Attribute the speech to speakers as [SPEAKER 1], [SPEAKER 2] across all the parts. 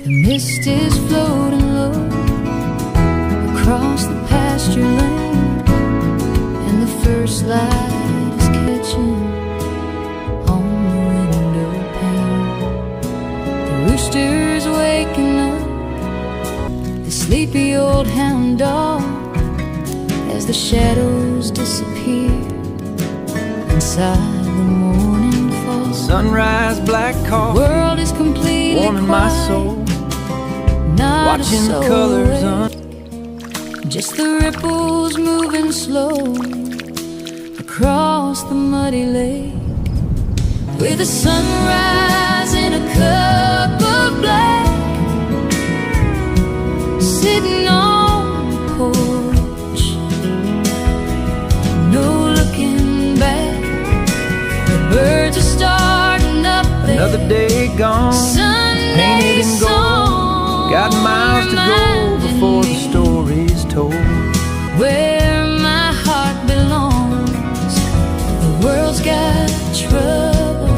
[SPEAKER 1] The mist is floating low across the pasture lane, and the first light is catching on the window pane. The rooster's waking up the sleepy old hound dog as the shadows disappear inside the morning fall.
[SPEAKER 2] Sunrise, black coffee,
[SPEAKER 1] World is completely
[SPEAKER 2] warming my soul.
[SPEAKER 1] Not
[SPEAKER 2] Watching the colors
[SPEAKER 1] just the ripples moving slow across the muddy lake, with the sunrise in a cup of black, sitting on the porch, no looking back. The birds are starting up there.
[SPEAKER 2] Another day gone, painted in gold. Got miles to go before the story's told.
[SPEAKER 1] Where my heart belongs, the world's got trouble,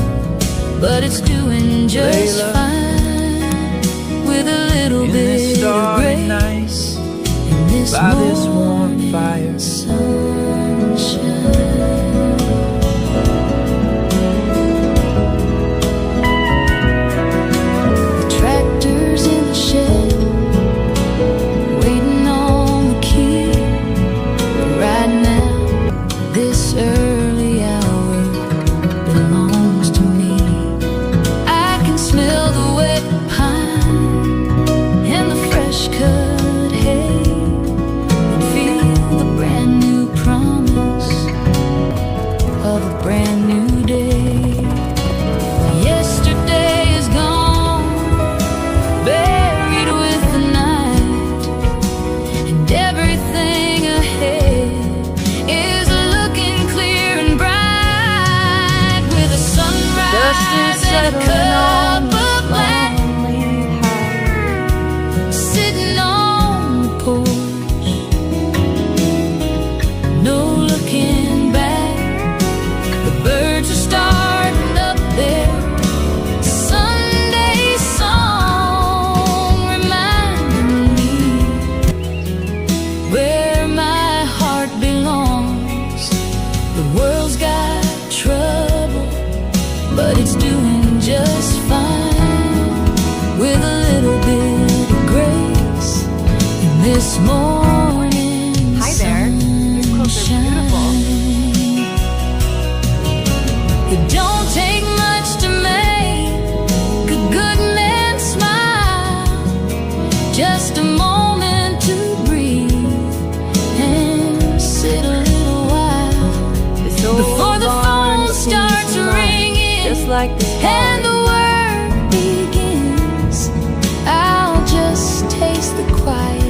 [SPEAKER 1] but it's doing just fine, with a little bit of grace in this
[SPEAKER 2] by this warm fire.
[SPEAKER 1] Sunshine. This morning.
[SPEAKER 3] Hi there. These clothes are beautiful.
[SPEAKER 1] It don't take much to make a good man smile. Just a moment to breathe and sit a little while before the phone starts ringing,
[SPEAKER 3] just like
[SPEAKER 1] and the work begins. I'll just taste the quiet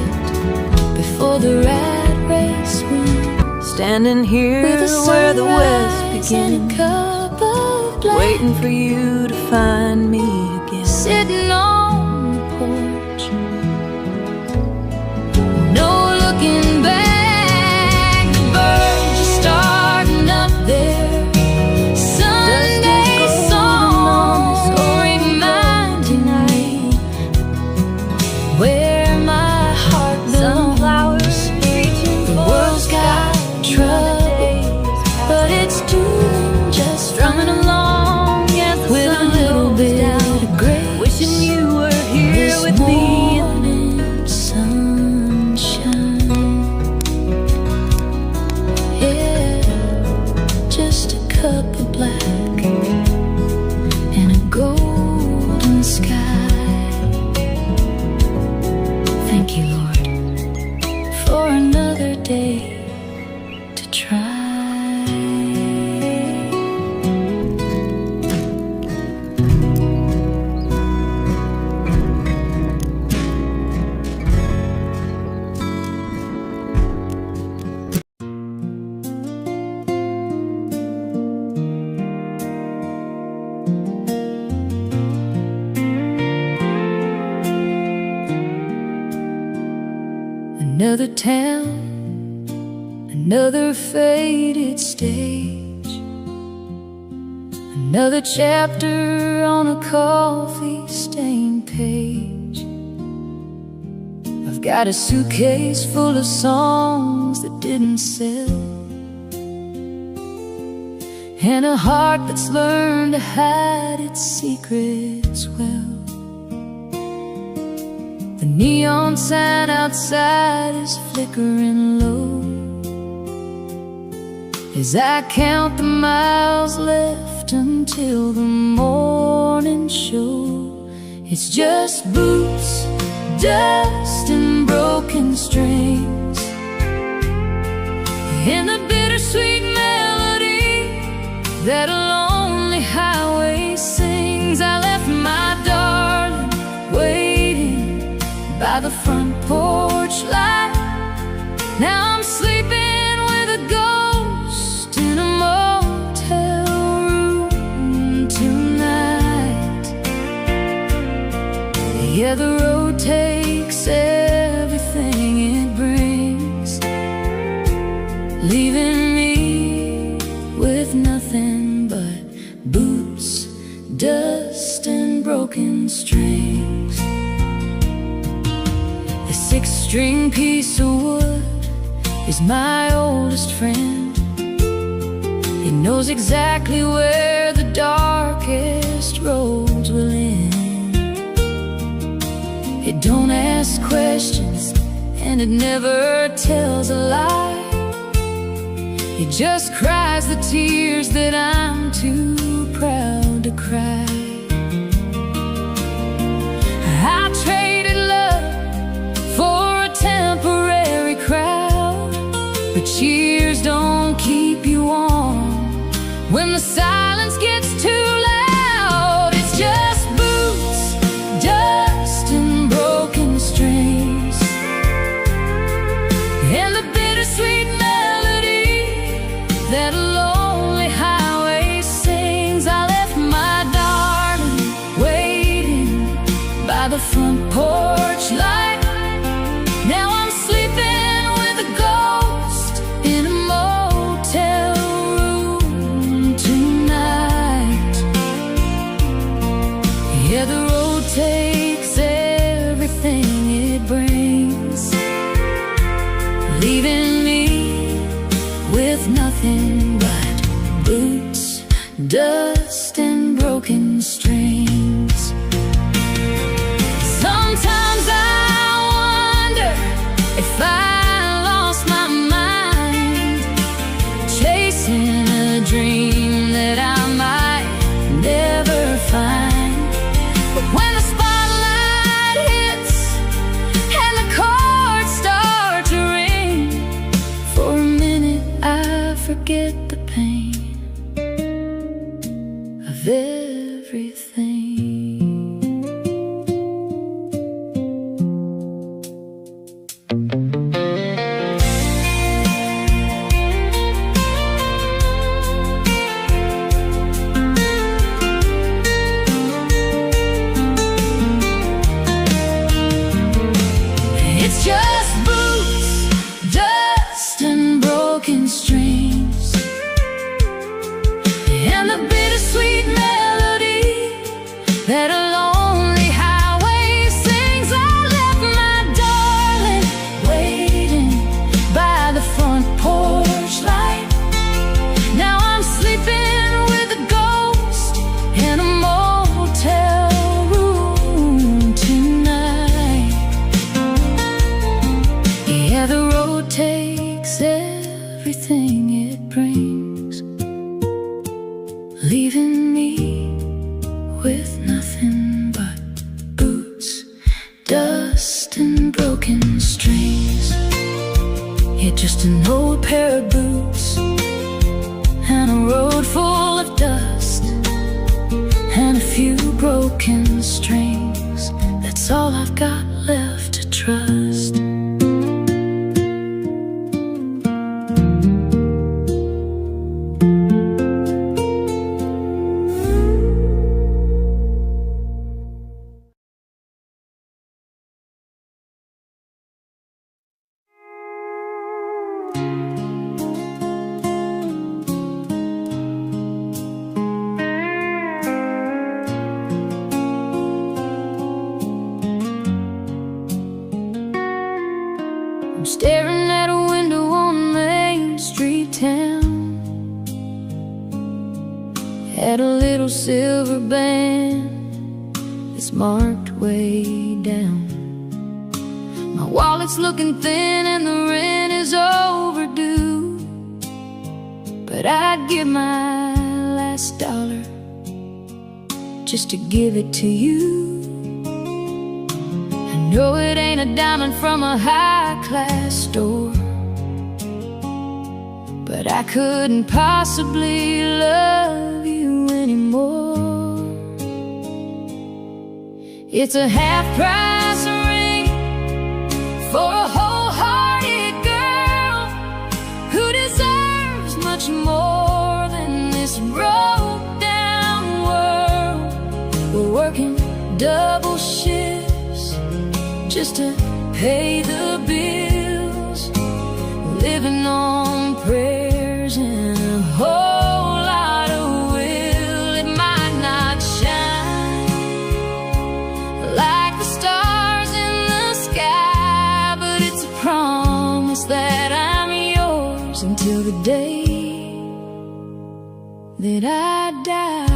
[SPEAKER 1] before the rat race wins.
[SPEAKER 3] Standing here where the west begins,
[SPEAKER 1] waiting
[SPEAKER 3] for you to find me again.
[SPEAKER 1] Sitting on the porch, no looking back. The birds are starting up there. Sunday songs reminding me where my heart belongs. The world's got trouble, but it's doing just strumming along with a little bit of grace.
[SPEAKER 3] Wishing you were here with me.
[SPEAKER 1] Morning sunshine, yeah, just a cup of black and a golden sky. Thank you, Lord, for another day to try. Another town, another faded stage, another chapter on a coffee-stained page. I've got a suitcase full of songs that didn't sell, and a heart that's learned to hide its secrets well. The neon sign outside is flickering low as I count the miles left until the morning show. It's just boots, dust, and broken strings, and the bittersweet melody that a lonely highway sings. I left my darling waiting by the front porch light. Now I'm sleeping with a ghost in a motel room tonight. Yeah, the road takes everything it brings, leaving me with nothing but boots, dust, and broken strings. The six-string piece of wood is my oldest friend. He knows exactly where the darkest roads will end. It don't ask questions, and it never tells a lie. It just cries the tears that I'm too proud to cry. I traded love for a temporary crowd, but cheers don't keep you warm when the silence gets too loud. It's just boots, dust, and broken strings, and the bittersweet melody that a lonely highway sings. I left my darling waiting by the front porch light. Now I'm sleeping with a ghost in a motel room tonight. Yeah, the road takes everything it brings, leaving me with nothing but boots, dust, and broken strings. Sometimes I wonder if I lost my mind, chasing a dream that I might never find. But when the spotlight hits and the chords start to ring, for a minute I forget the pain of everything. It's just boots, dust, and broken strings, and the bittersweet melody that a lonely highway sings. I left my darling waiting by the front porch light. Now I'm sleeping with a ghost in a motel room tonight. Yeah, the road takes everything it brings, leaving me with nothing but boots, dust, and broken strings. Yeah, just an old pair of boots and a road full of dust and a few broken strings. That's all I've got left to trust. staring at a window on Main Street town, at a little silver band that's marked way down. My wallet's looking thin and the rent is overdue, but I'd give my last dollar just to give it to you. I know it ain't a diamond from a high-class store, but I couldn't possibly love you anymore. It's a half-price ring for a wholehearted girl who deserves much more than this broke-down world. We're working double shifts just to pay the bills, living on prayers and a whole lot of will. It might not shine like the stars in the sky, but it's a promise that I'm yours until the day that I die.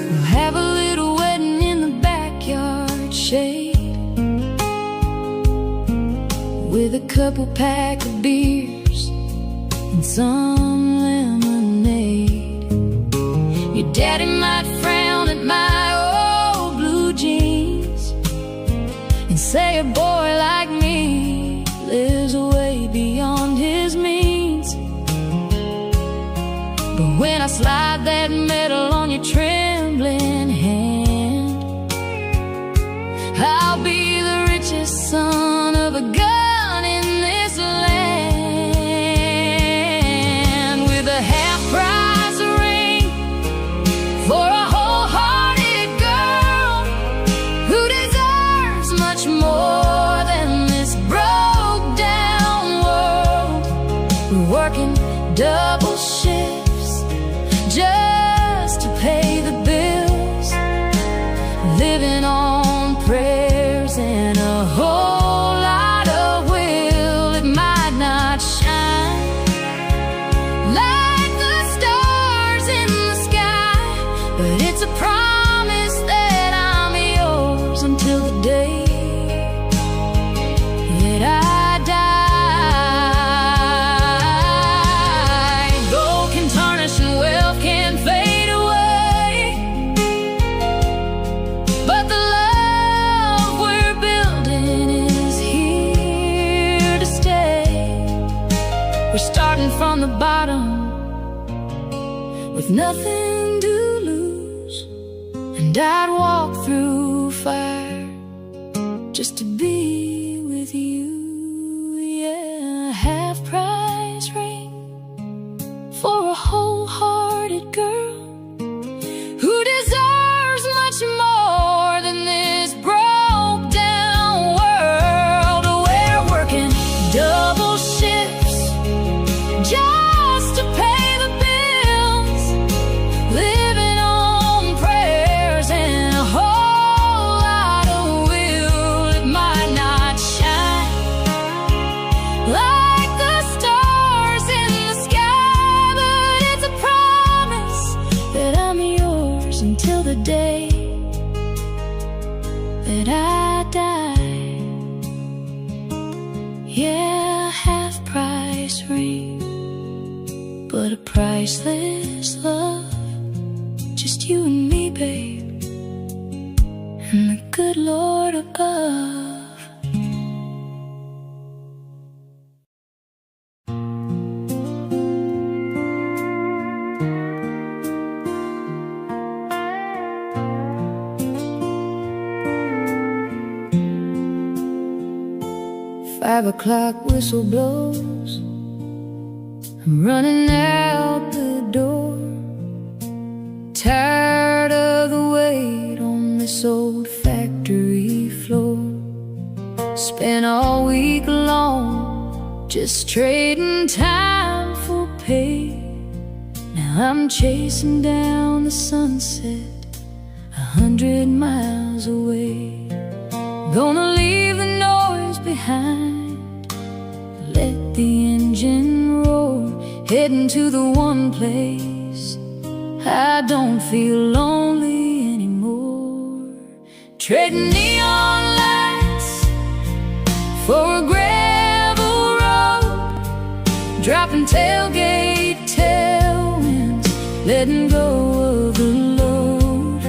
[SPEAKER 1] We'll have a little wedding in the backyard shade, with a couple pack of beers and some lemonade. Your daddy might frown at my old blue jeans and say a boy like me lives way beyond his means. But when I slide that medal on your trembling hand, I'll be the richest son of a gun in this land, with a half-price ring for a wholehearted girl who deserves much more than this broke-down world. We're working double shifts just to pay the bills, living on prayers and a whole lot of will. It might not shine like the stars in the sky, but it's a promise that I'm yours until the day that I die. Gold can tarnish and wealth can fade away, but the love we're building is here to stay. We're starting from the bottom with nothing to lose, and I'd walk through fire just to be with you. Yeah, a half-price ring for a wholehearted girl who deserves much more than this broke-down world. We're working double shifts just to pay the bills, living on prayers and a whole lot of will. It might not shine like the stars in the sky, but it's a promise that I'm yours until the day that I die. Yeah, half-price ring, but a priceless love. Just you and me, babe, and the good Lord above. 5 o'clock whistle blows, I'm running out the door, tired of the wait on this old factory floor. Spent all week long just trading time for pay. Now I'm chasing down the sunset 100 miles away. Gonna leave the noise behind. Let the engine roar, heading to the one place I don't feel lonely anymore. Trading neon lights for a gravel road, dropping tailgate tailwinds, letting go of the load.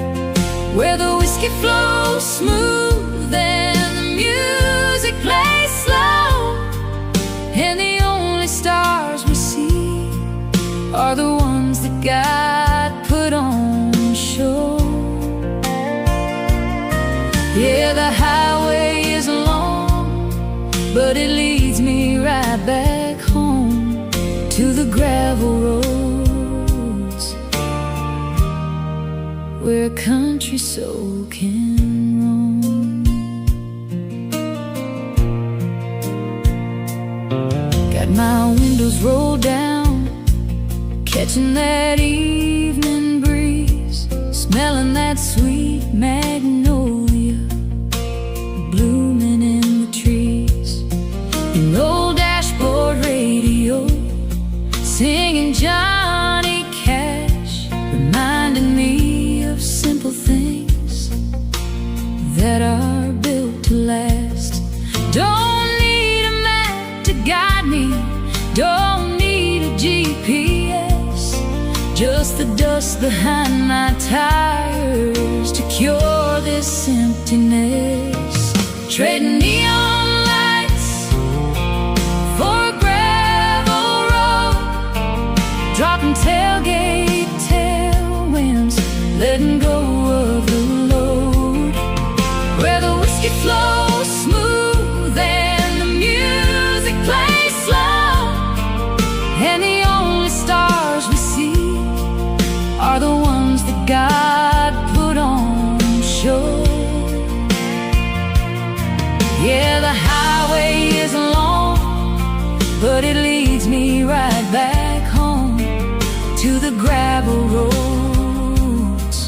[SPEAKER 1] Where the whiskey flows smooth and the music plays slow, and the only stars we see are the ones that God put on show. Yeah, the highway is long, but it leads me right back home to the gravel roads where a country soul can roam. Got my windows rolled down, catching that evening breeze, smelling that sweet magnolia blooming in the trees. An old dashboard radio singing Johnny Cash, reminding me of simple things that are built to last. Don't need a map to guide me, don't need a GPS, just the dust behind my tires to cure this emptiness. Trading neon lights for a gravel road, dropping tailgate tailwinds, letting go of the load. Where the whiskey flows smooth and the music plays slow, and the only stars we see are the ones that God put on show. Yeah, the highway is long, but it leads me right back home to the gravel roads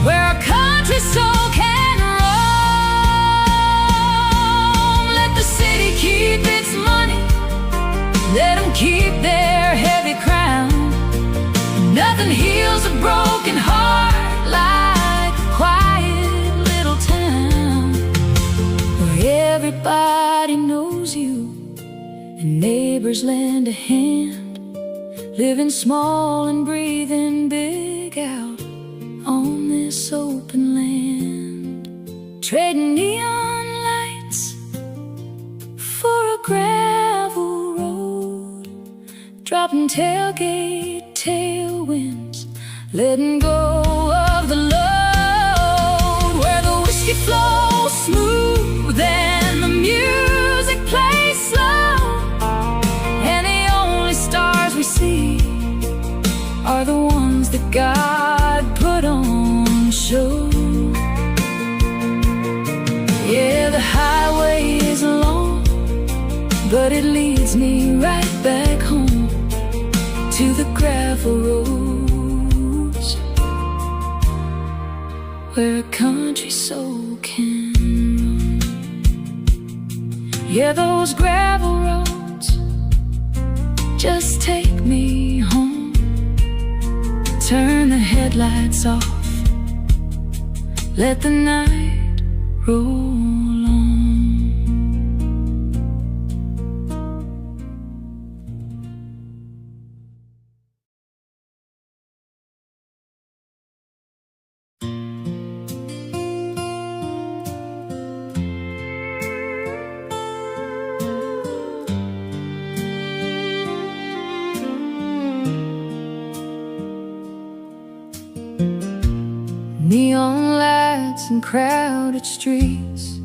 [SPEAKER 1] where a country soul can roam. Let the city keep its money, let them keep their heavy crown. Nothing heals a broken heart like a quiet little town where everybody knows you and neighbors lend a hand, living small and breathing big out on this open land. Trading neon lights for a gravel road, dropping tailgate tailwinds, letting go of the load. Where the whiskey flows smooth and the music plays slow, and the only stars we see are the ones that God put on show. Yeah, the highway is long, but it leads me right back home to the gravel roads where a country soul can roam. Yeah, those gravel roads just take me home. Turn the headlights off, let the night roll on. Neon lights and crowded streets,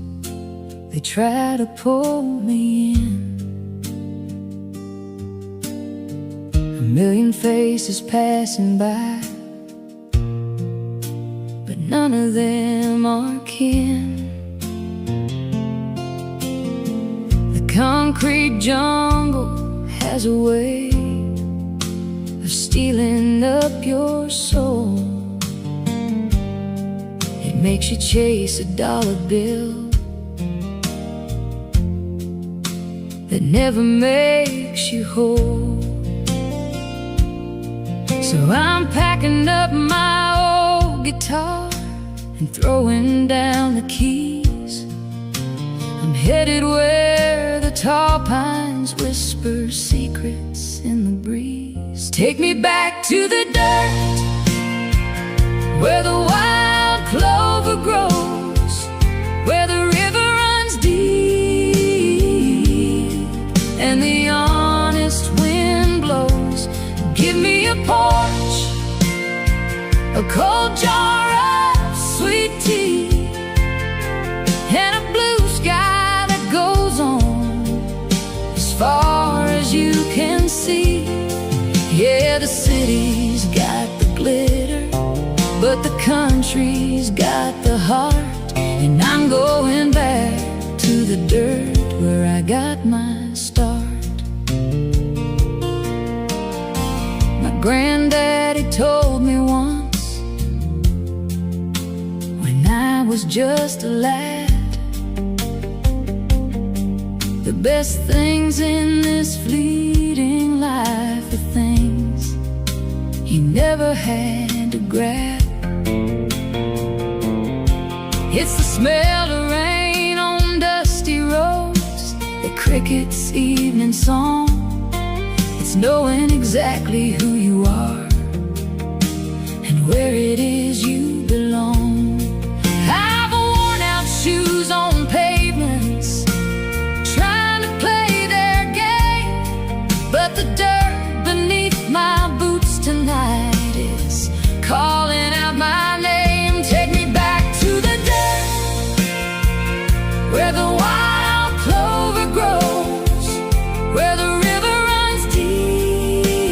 [SPEAKER 1] they try to pull me in. A million faces passing by, but none of them are kin. The concrete jungle has a way of stealing up your soul. Makes you chase a dollar bill that never makes you whole. So I'm packing up my old guitar and throwing down the keys. I'm headed where the tall pines whisper secrets in the breeze. Take me back to the dirt, where the wild clover grows, where the river runs deep and the honest wind blows. Give me a porch, a cold jar of sweet tea, and a blue sky that goes on as far as you can see. Yeah, the city's got the glitter, but the country's got the heart. And I'm going back to the dirt where I got my start. My granddaddy told me once, when I was just a lad, the best things in this fleeting life are things you never had to grab. It's the smell of rain on dusty roads, the cricket's evening song. It's knowing exactly who you are and where it is you belong. I've worn out shoes on pavements, trying to play their game, but the dirt beneath my boots tonight is calling out my name. Take me back to the dirt, where the wild clover grows, where the river runs deep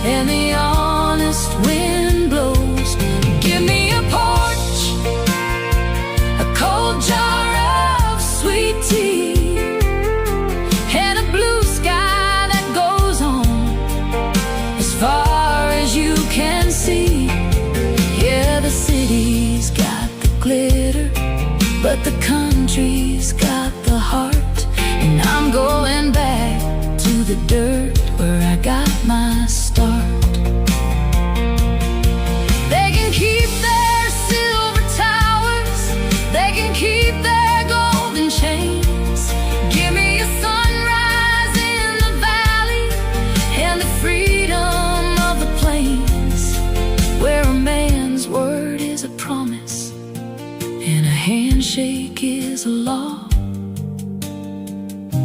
[SPEAKER 1] and the honest wind blows. Give me a porch, a cold jar of sweet tea, and a blue sky that goes on as far as you can see. Yeah, the city's got the glitter, but the country's got the heart. And I'm going back to the dirt where I got my start. They can keep their silver towers, they can keep their golden chains. Give me a sunrise in the valley and the freedom of the plains, where a man's word is a promise and a handshake is a law.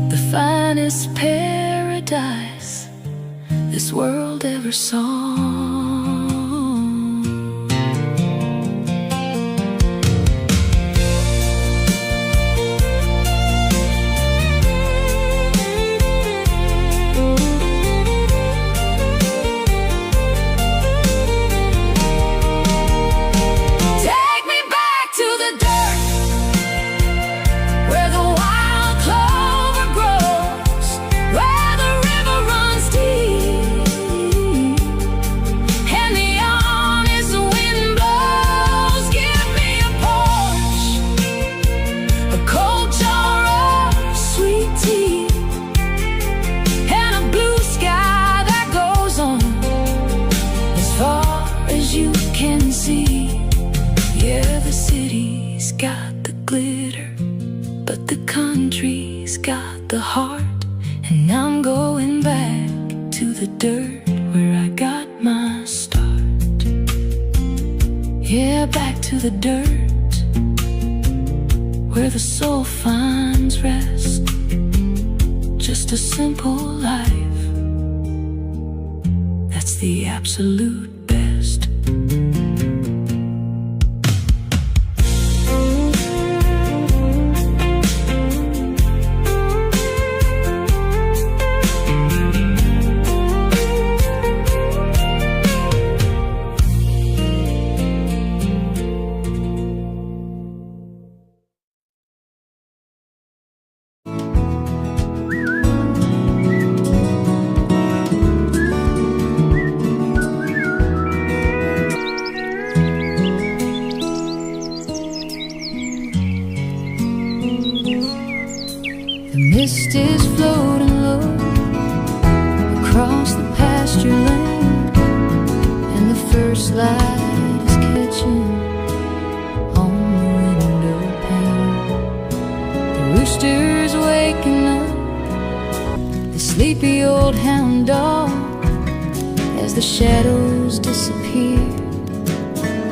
[SPEAKER 1] The finest paradise this world ever saw. Take me back to the dirt, where the wild clover grows, where the river runs deep and the honest wind blows. Give me a porch, a cold jar of sweet tea, and a blue sky that goes on as far as you can see. Yeah, the city's got the glitter, but the country's got the heart. And I'm going back to the dirt where I got my start. Yeah, back to the dirt where the soul finds rest. Just a simple life, that's the absolute best. mist is floating low across the pasture lane, and the first light is catching on the window pane. The rooster's waking up the sleepy old hound dog as the shadows disappear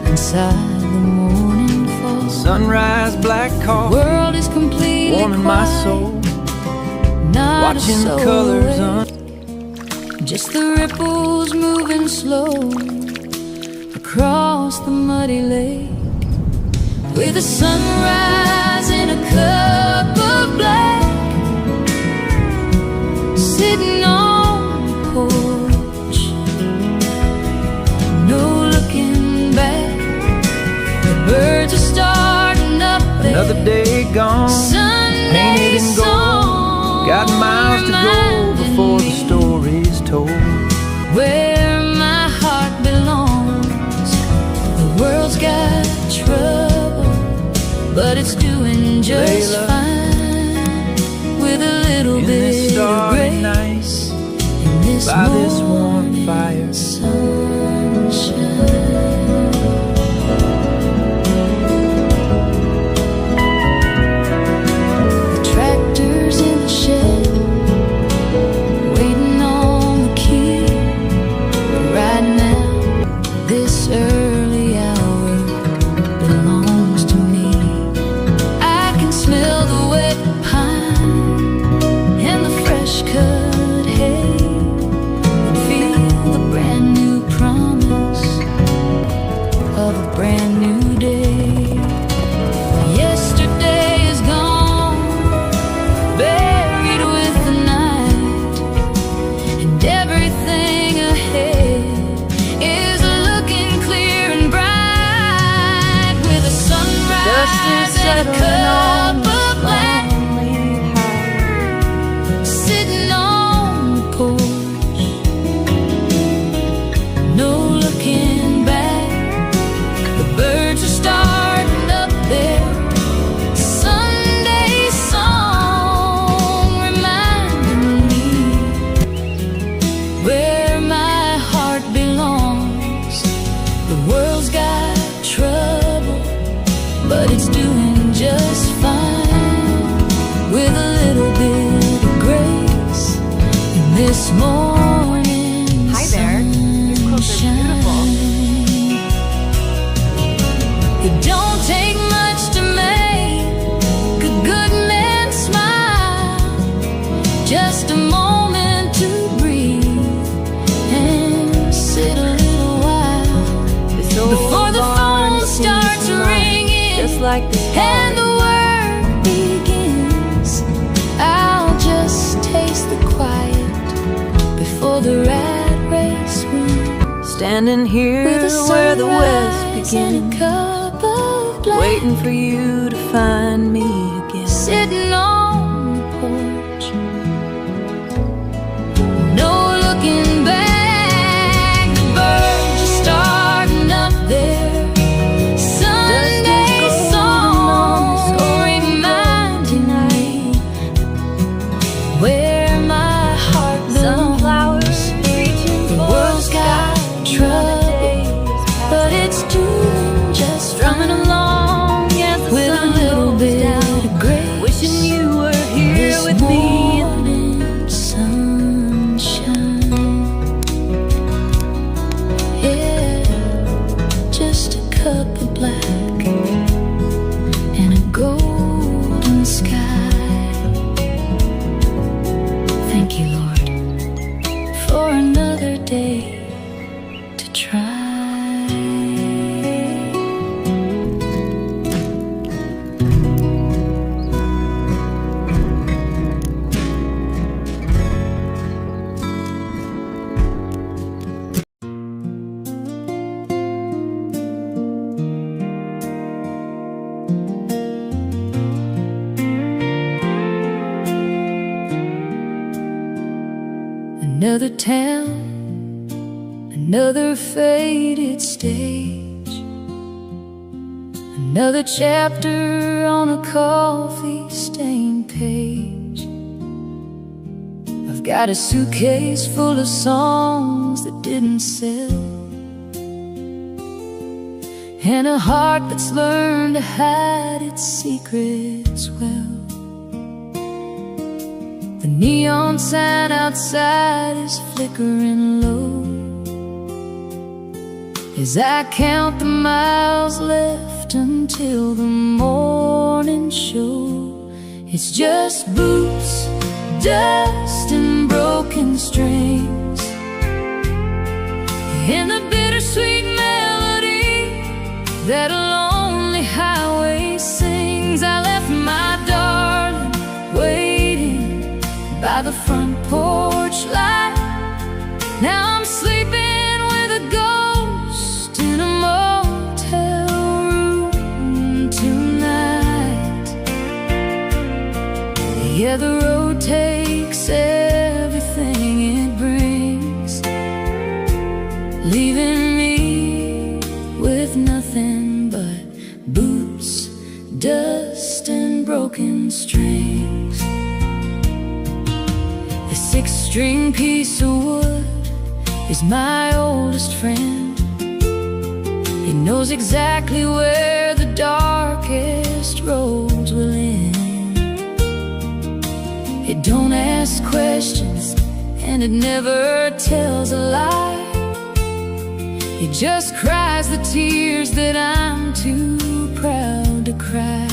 [SPEAKER 1] inside the morning fall.
[SPEAKER 2] Sunrise, black coffee,
[SPEAKER 1] World is completely
[SPEAKER 2] warming my
[SPEAKER 1] quiet,
[SPEAKER 2] soul,
[SPEAKER 1] not
[SPEAKER 2] watching
[SPEAKER 1] a
[SPEAKER 2] the
[SPEAKER 1] soul
[SPEAKER 2] colors
[SPEAKER 1] awake. Just the ripples moving slow across the muddy lake, with the sunrise in a cup of black, sitting on the porch, no looking back. The birds are starting up there.
[SPEAKER 2] another day gone,
[SPEAKER 1] Sunday
[SPEAKER 2] painted in gold.
[SPEAKER 1] song
[SPEAKER 2] Got miles to go before the story's told.
[SPEAKER 1] where my heart belongs. The world's got trouble, but it's doing just
[SPEAKER 2] Layla,
[SPEAKER 1] fine, with a little
[SPEAKER 2] in
[SPEAKER 1] bit
[SPEAKER 2] this
[SPEAKER 1] of
[SPEAKER 2] starry night,
[SPEAKER 1] grace in this
[SPEAKER 2] by this warm
[SPEAKER 1] morning
[SPEAKER 2] fire.
[SPEAKER 1] sunshine. The tractor's in the shed, waiting on the key. Right now, this early hour belongs to me. I can smell the wet pine and the fresh cut hay, and feel the brand new promise of a brand new day. Yesterday is gone, buried with the night, and everything ahead is looking clear and bright, with a sunrise and a cup of black, sitting on the porch, no looking back. The birds are starting up there. Sunday song reminding me where my heart belongs. The world's got trouble, but it's doing just fine, with a little bit of grace in this morning.
[SPEAKER 4] Hi there. Your clothes are beautiful.
[SPEAKER 1] It don't take much to make a good man smile, just a moment to breathe and sit a little while before the phone starts ringing,
[SPEAKER 3] just like this
[SPEAKER 1] and the work begins. I'll just taste the quiet before the rat race wins,
[SPEAKER 3] standing here
[SPEAKER 1] with a
[SPEAKER 3] where the west
[SPEAKER 1] sunrise and a
[SPEAKER 3] begins,
[SPEAKER 1] cup of black,
[SPEAKER 3] waiting for you to find me again.
[SPEAKER 1] sitting on the porch, no looking back. The birds are starting up there. Sunday song reminding me where my heart belongs. The world's got trouble, but it's doing just strumming along with a little bit of grace.
[SPEAKER 3] Wishing you were here
[SPEAKER 1] This
[SPEAKER 3] with me.
[SPEAKER 1] morning sunshine, yeah, just a cup of black and a golden sky. Thank you, Lord, for another day to try. Another town, another faded stage, another chapter on a coffee-stained page. I've got a suitcase full of songs that didn't sell, and a heart that's learned to hide its secrets well. The neon sign outside is flickering low as I count the miles left until the morning show. It's just boots, dust, and broken strings, and the bittersweet melody that a lonely highway sings. I left my darling waiting by the front porch light. Now I'm sleeping with a ghost in a motel room tonight. Yeah, the road takes everything it brings, leaving me with nothing but boots, dust, and broken strings. The six-string piece of wood is my oldest friend. He knows exactly where the darkest roads will end. It don't ask questions, and it never tells a lie. It just cries the tears that I'm too proud to cry.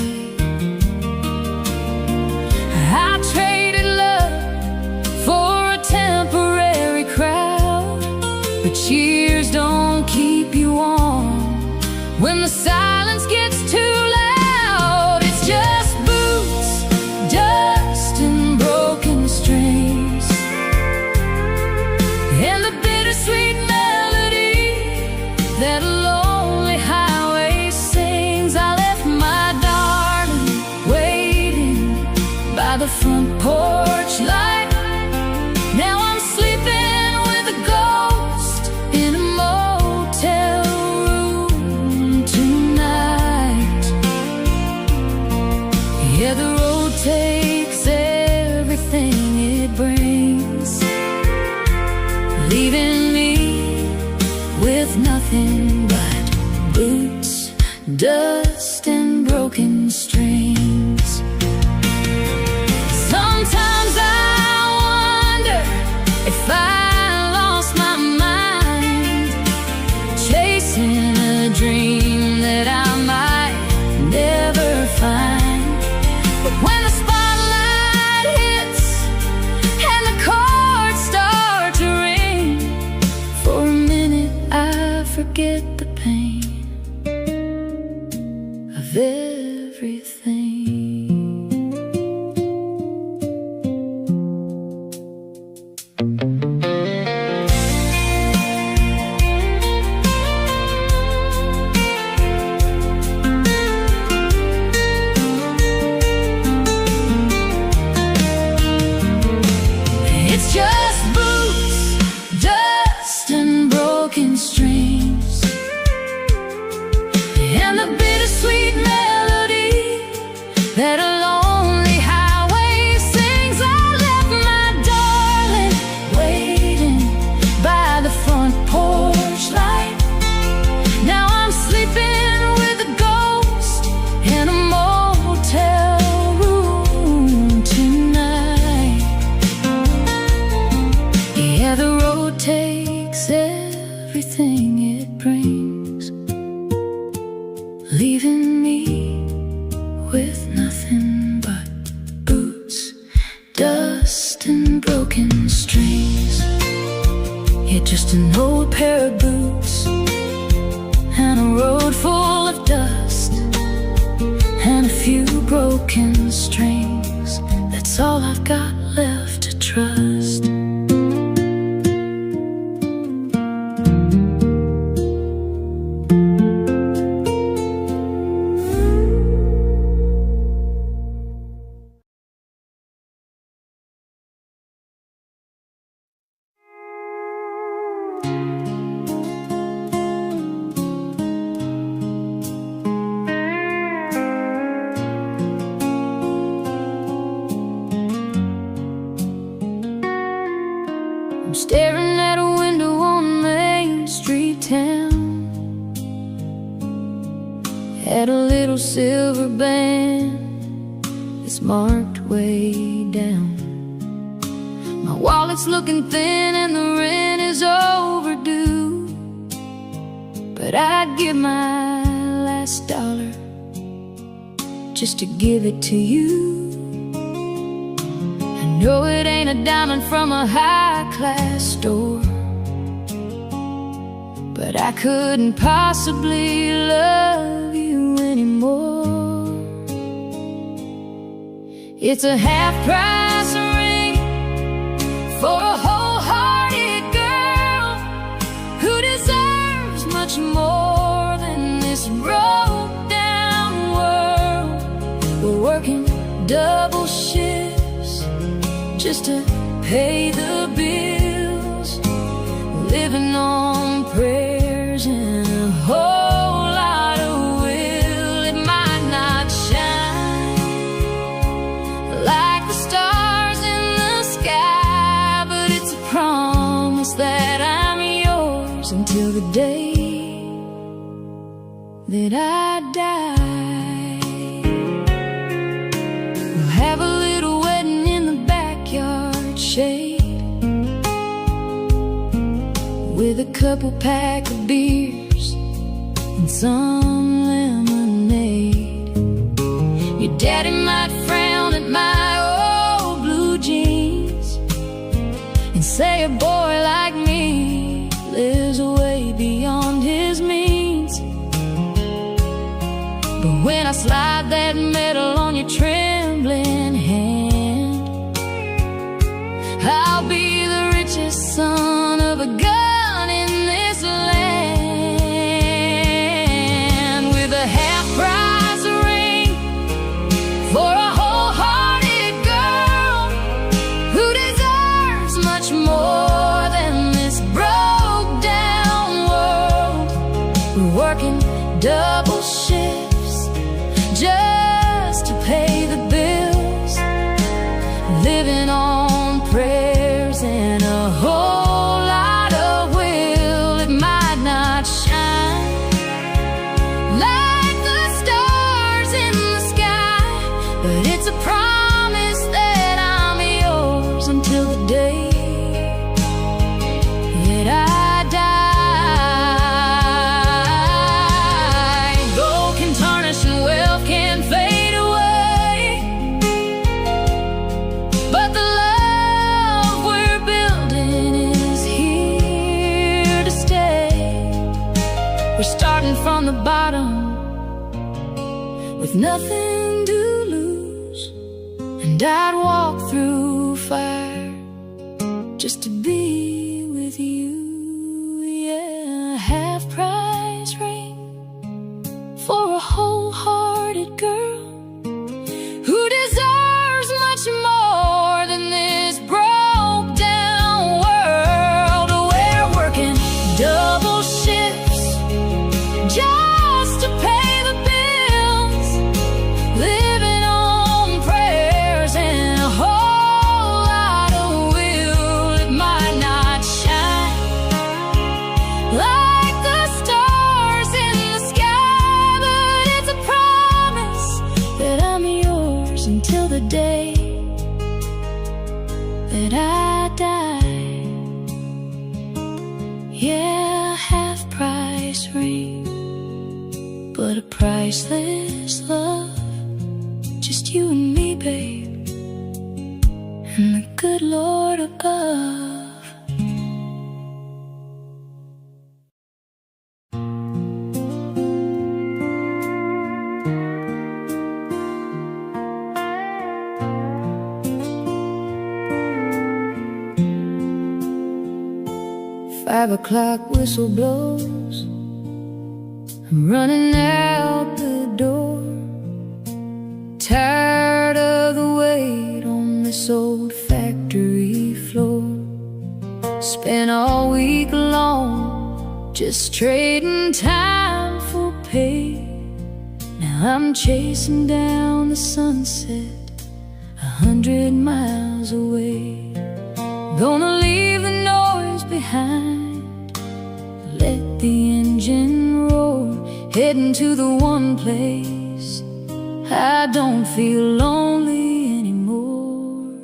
[SPEAKER 1] I traded love for a temporary crowd, but cheers don't keep you warm when the silence gets too loud. It's just boots, dust, and broken strings, and the bittersweet melody that a lonely highway sings. I left my darling waiting by the front porch light. Now I'm sleeping with a ghost in a motel room tonight. Yeah, the road takes everything it brings, leaving me with nothing but boots, dust, and broken strings. Sometimes I wonder if I lost my mind, chasing a dream that I might never find. But when the spotlight hits and the chords start to ring, for a minute I forget the pain of everything. It's just boots, dust, and broken strings, and the bittersweet melody that a lonely highway sings. I left my darling waiting by the front porch light. Now I'm sleeping with a ghost in a motel room tonight. Yeah, the road takes everything it brings, leaving me with nothing but boots, dust, and broken strings. Yeah, just an old pair of boots and a road full of dust and a few broken strings. That's all I've got left to trust. had a little silver band that's marked way down. My wallet's looking thin and the rent is overdue, but I'd give my last dollar just to give it to you. I know it ain't a diamond from a high-class store, but I couldn't possibly love you anymore. It's a half-price ring for a wholehearted girl who deserves much more than this broke-down world. We're working double shifts just to pay the bills, living on prayers and a whole lot of will. It might not shine like the stars in the sky, but it's a promise that I'm yours until the day that I die. We'll have a little wedding in the backyard shade, with a couple pack of beers and some lemonade. Your daddy might frown at my old blue jeans and say a boy like me lives way beyond his means. But when I slide that medal on your trembling hand, I'll be the richest son of a gun in this land, with a half-price ring for a wholehearted girl who deserves much more than this broke-down world. We're working double shifts just to pay the bills, living on prayers and a whole lot of will. It might not shine like the stars in the sky, but it's a promise that I'm yours until the day that I die. Gold can tarnish and wealth can fade away, but the love we're building is here to stay. We're starting from the bottom with nothing to lose, and I'd walk through fire just to be with you. Yeah, a half-price ring for a wholehearted girl who deserves much more than this broke-down world. We're working double shifts just to pay the bills, living on prayers and a whole lot of will. It might not shine like the stars in the sky, but it's a promise that I'm yours until the day that I die. Yeah, half-price ring, but a priceless love. Just you and me, babe, and the good Lord above. Five o'clock whistle blows, I'm running out the door, tired of the wait on this old factory floor. Spent all week long just trading time for pay. Now I'm chasing down the sunset 100 miles away. Gonna leave the noise behind, let the engine roar heading to the one place I don't feel lonely anymore.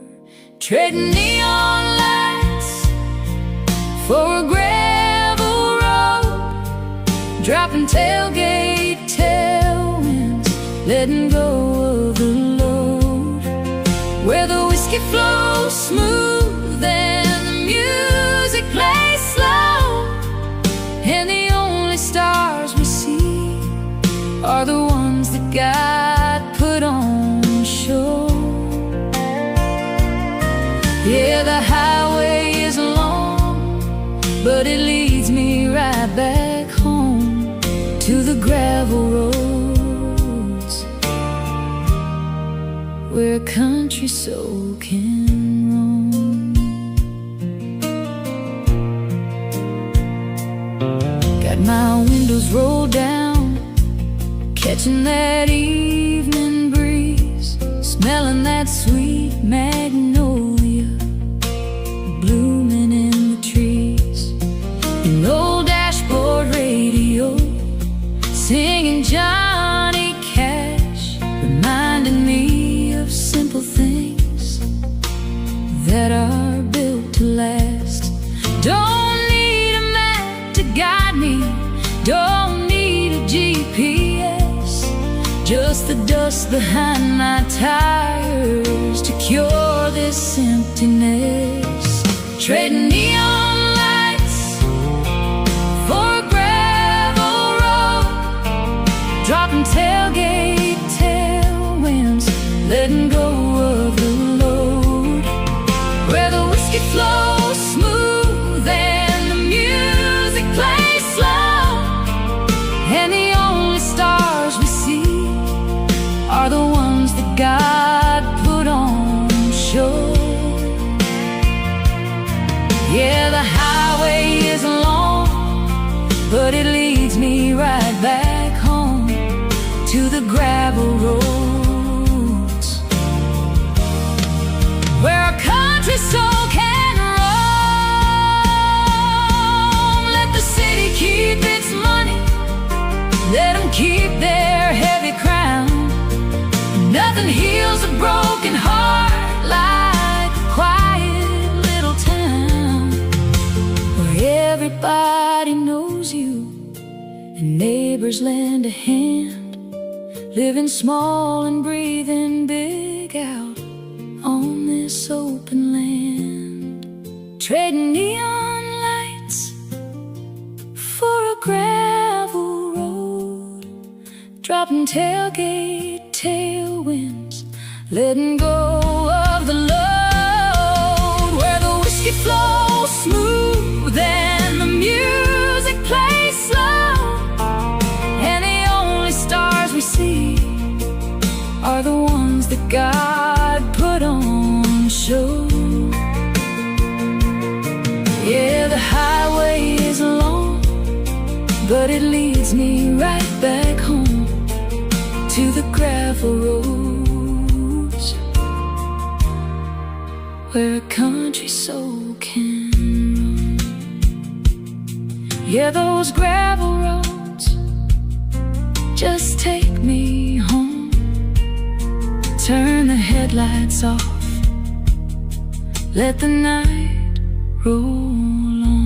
[SPEAKER 1] Trading neon lights for a gravel road, dropping tailgate tailwinds, letting go of the load, where the whiskey flows smooth and the music plays slow, and the only stars we see are the ones that God put on show. Yeah, the highway is long, but it leads me right back home to the gravel roads where a country soul can roam. Got my windows rolled down, catching that evening breeze, smelling that sweet magnolia blooming in the trees. An old dashboard radio singing Johnny Cash, reminding me of simple things that are built to last. Don't need a map to guide me, don't need a GPS, just the dust behind my tires to cure this emptiness. Trading neon lights for a gravel road, dropping tailgate tailwinds, letting go of the load, where the whiskey flows smooth and the music plays slow, and the only stars we see are the ones that God put on show. Yeah, the highway is long, but it leads me right back home to the gravel roads where a country soul can roam. Let the city keep its money, let them keep their heavy crown. Nothing heals a broken heart like a quiet little town where everybody knows you and neighbors lend a hand, living small and breathing big out on this open land. Trading neon lights for a gravel road, dropping tailgate tailwinds, letting go of the load, where the whiskey flows smooth and the music plays slow, and the only stars we see are the ones that God put on show. Yeah, the highway is long, but it leads me right back home to the gravel roads where a country soul can roam. Yeah, those gravel roads just take me home. Turn the headlights off, let the night roll on.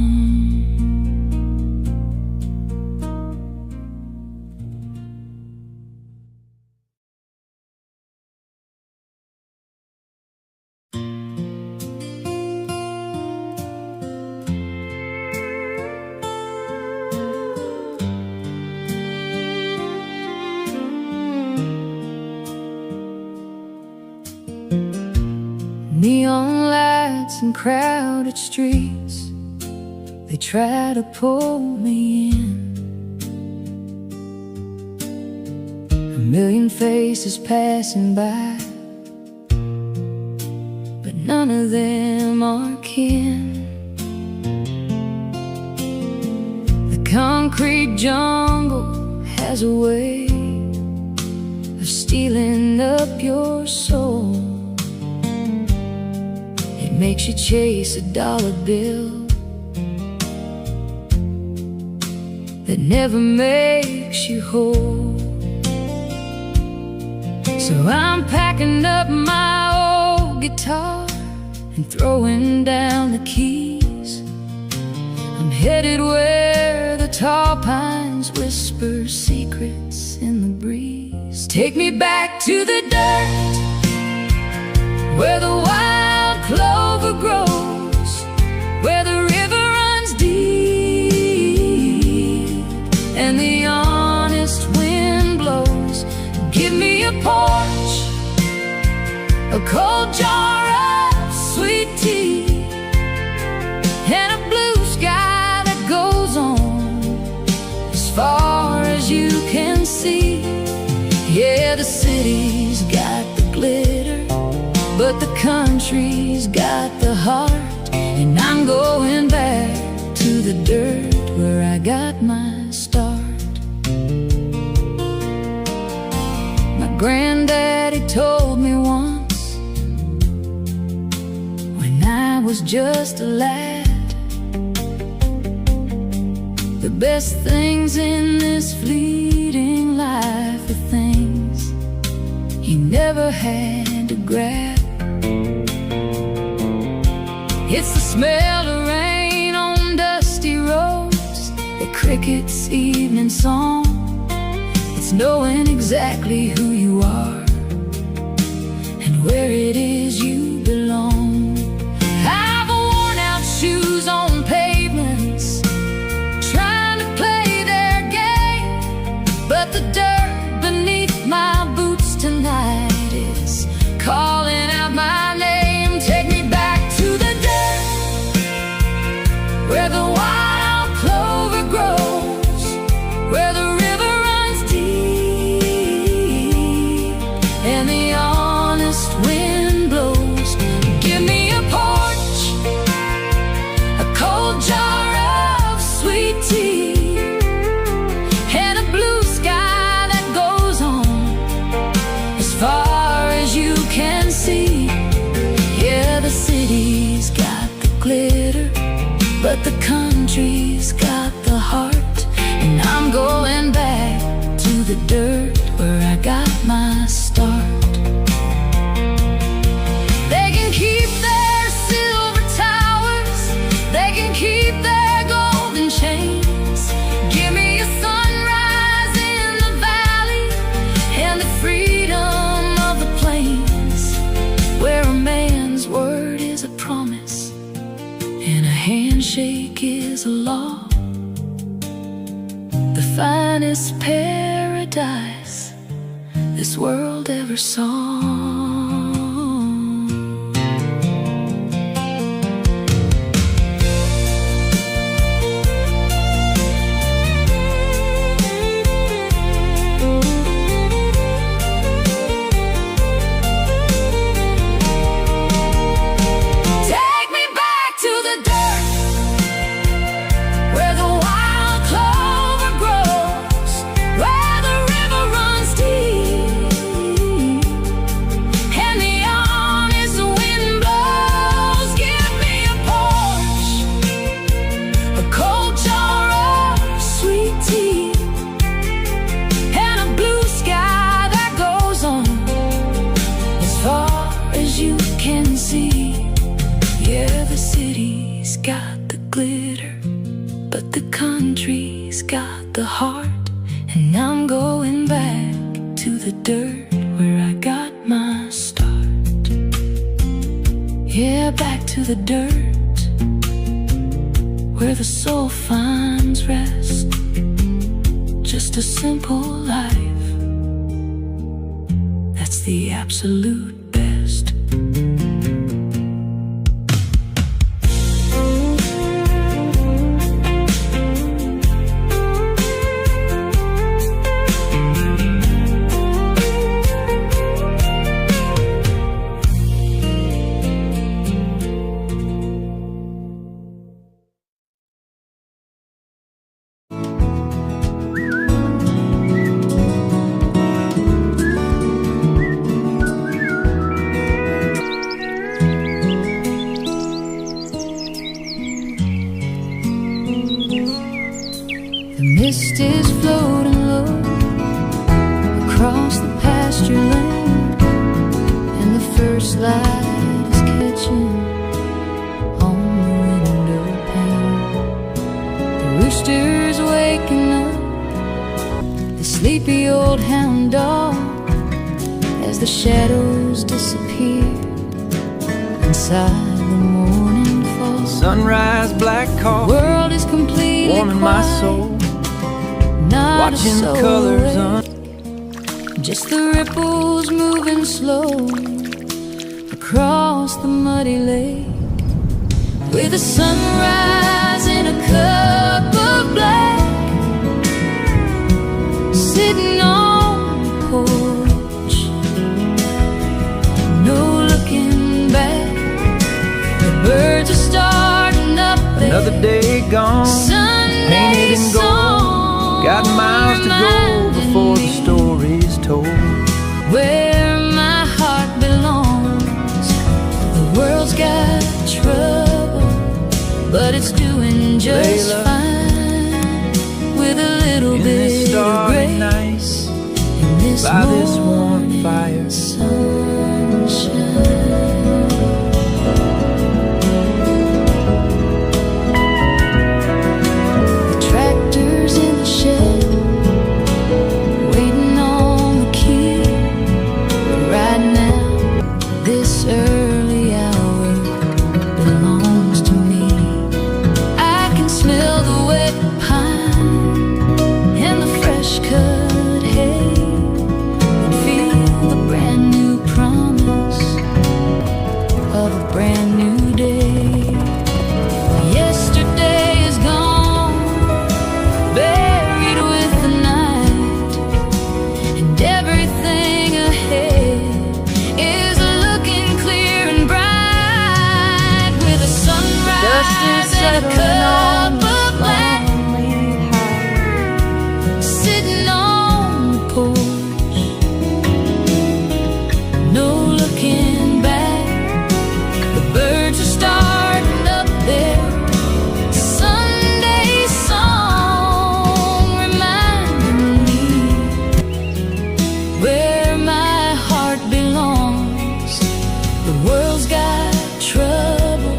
[SPEAKER 1] Neon lights and crowded streets, they try to pull me in. A million faces passing by, but none of them are kin. The concrete jungle has a way of stealing up your soul. Makes you chase a dollar bill that never makes you whole. So I'm packing up my old guitar and throwing down the keys. I'm headed where the tall pines whisper secrets in the breeze. Take me back to the dirt, where the wild clover grows, where the river runs deep and the honest wind blows. Give me a porch, a cold jar of sweet tea, and a blue sky that goes on as far as you can see. Yeah, the city's got the glitter, but the country's got the heart. And I'm going back to the dirt where I got my start. My granddaddy told me once, when I was just a lad, the best things in this fleeting life are things you never had to grab. It's the smell of rain on dusty roads, the cricket's evening song. It's knowing exactly who you are and where it is you belong. I've worn out shoes on pavements, trying to play their game, but the dirt beneath my boots tonight is calling out my name. Take me back to the dirt, where the wild clover grows, where the river runs deep and the honest wind blows. Give me a porch, a cold jar of sweet tea, and a blue sky that goes on as far as you can see. Yeah, the city's got the glitter, but the country's got the heart. And I'm going back to the dirt where I got my start. They can keep their silver towers, they can keep their golden chains. Give me a sunrise in the valley and the freedom of the plains, where a man's word is a promise and a handshake is a law. The finest paradise this world ever saw. Take me back to the dirt, where the wild clover grows, where the river runs deep and the honest wind blows. Give me a porch, a cold jar of sweet tea, and a blue sky that goes on as far as you can see. Yeah, the city's got the glitter, but the country's got the heart. And I'm going back to the dirt where I got my start. Yeah, back to the dirt where the soul finds rest. Just a simple life, that's the absolute best. across the pasture lane, and the first light is catching on the window pane. The rooster's waking up the sleepy old hound dog as the shadows disappear inside the morning fall.
[SPEAKER 2] Sunrise, black coffee,
[SPEAKER 1] World is completely
[SPEAKER 2] warming my
[SPEAKER 1] quiet,
[SPEAKER 2] soul,
[SPEAKER 1] not
[SPEAKER 2] watching
[SPEAKER 1] a soul
[SPEAKER 2] the colors
[SPEAKER 1] awake. Just the ripples moving slow across the muddy lake, with the sunrise in a cup of black, sitting on the porch, no looking back. The birds are starting up there.
[SPEAKER 2] Another day gone,
[SPEAKER 1] Sunday
[SPEAKER 2] painted in gold.
[SPEAKER 1] song
[SPEAKER 2] Got miles to go before the story's told.
[SPEAKER 1] where my heart belongs. The world's got trouble, but it's doing just
[SPEAKER 2] Layla,
[SPEAKER 1] fine, with a little
[SPEAKER 2] in
[SPEAKER 1] bit
[SPEAKER 2] this
[SPEAKER 1] of
[SPEAKER 2] starry
[SPEAKER 1] grace
[SPEAKER 2] night,
[SPEAKER 1] in this
[SPEAKER 2] by this warm
[SPEAKER 1] morning
[SPEAKER 2] fire.
[SPEAKER 1] sunshine. The tractor's in the shed, waiting on the key. Right now, this early hour belongs to me. I can smell the wet pine and the fresh cut hay, and feel the brand new promise of a brand new day. Yesterday is gone, buried with the night, and everything ahead is looking clear and bright, with a sunrise and a cup of black, sitting on the porch, no looking back. The birds are starting up there. Sunday song reminding me where my heart belongs. The world's got trouble,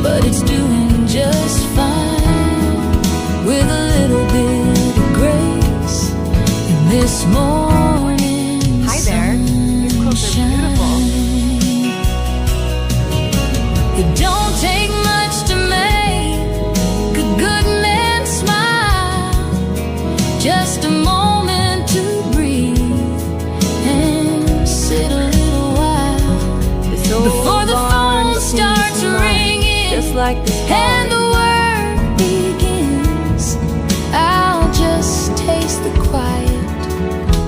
[SPEAKER 1] but it's doing just fine, with a little bit of grace in this morning.
[SPEAKER 4] Hi there. These clothes are beautiful.
[SPEAKER 1] It don't take much to make a good man smile, just a moment to breathe and sit a little while before the phone starts ringing,
[SPEAKER 3] just like this
[SPEAKER 1] and the work begins. I'll just taste the quiet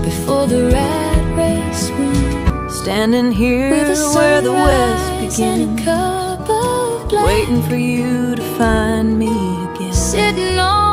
[SPEAKER 1] before the rat race wins,
[SPEAKER 3] standing here
[SPEAKER 1] with a
[SPEAKER 3] where the west
[SPEAKER 1] sunrise and a
[SPEAKER 3] begins,
[SPEAKER 1] cup of black,
[SPEAKER 3] waiting for you to find me again.
[SPEAKER 1] sitting on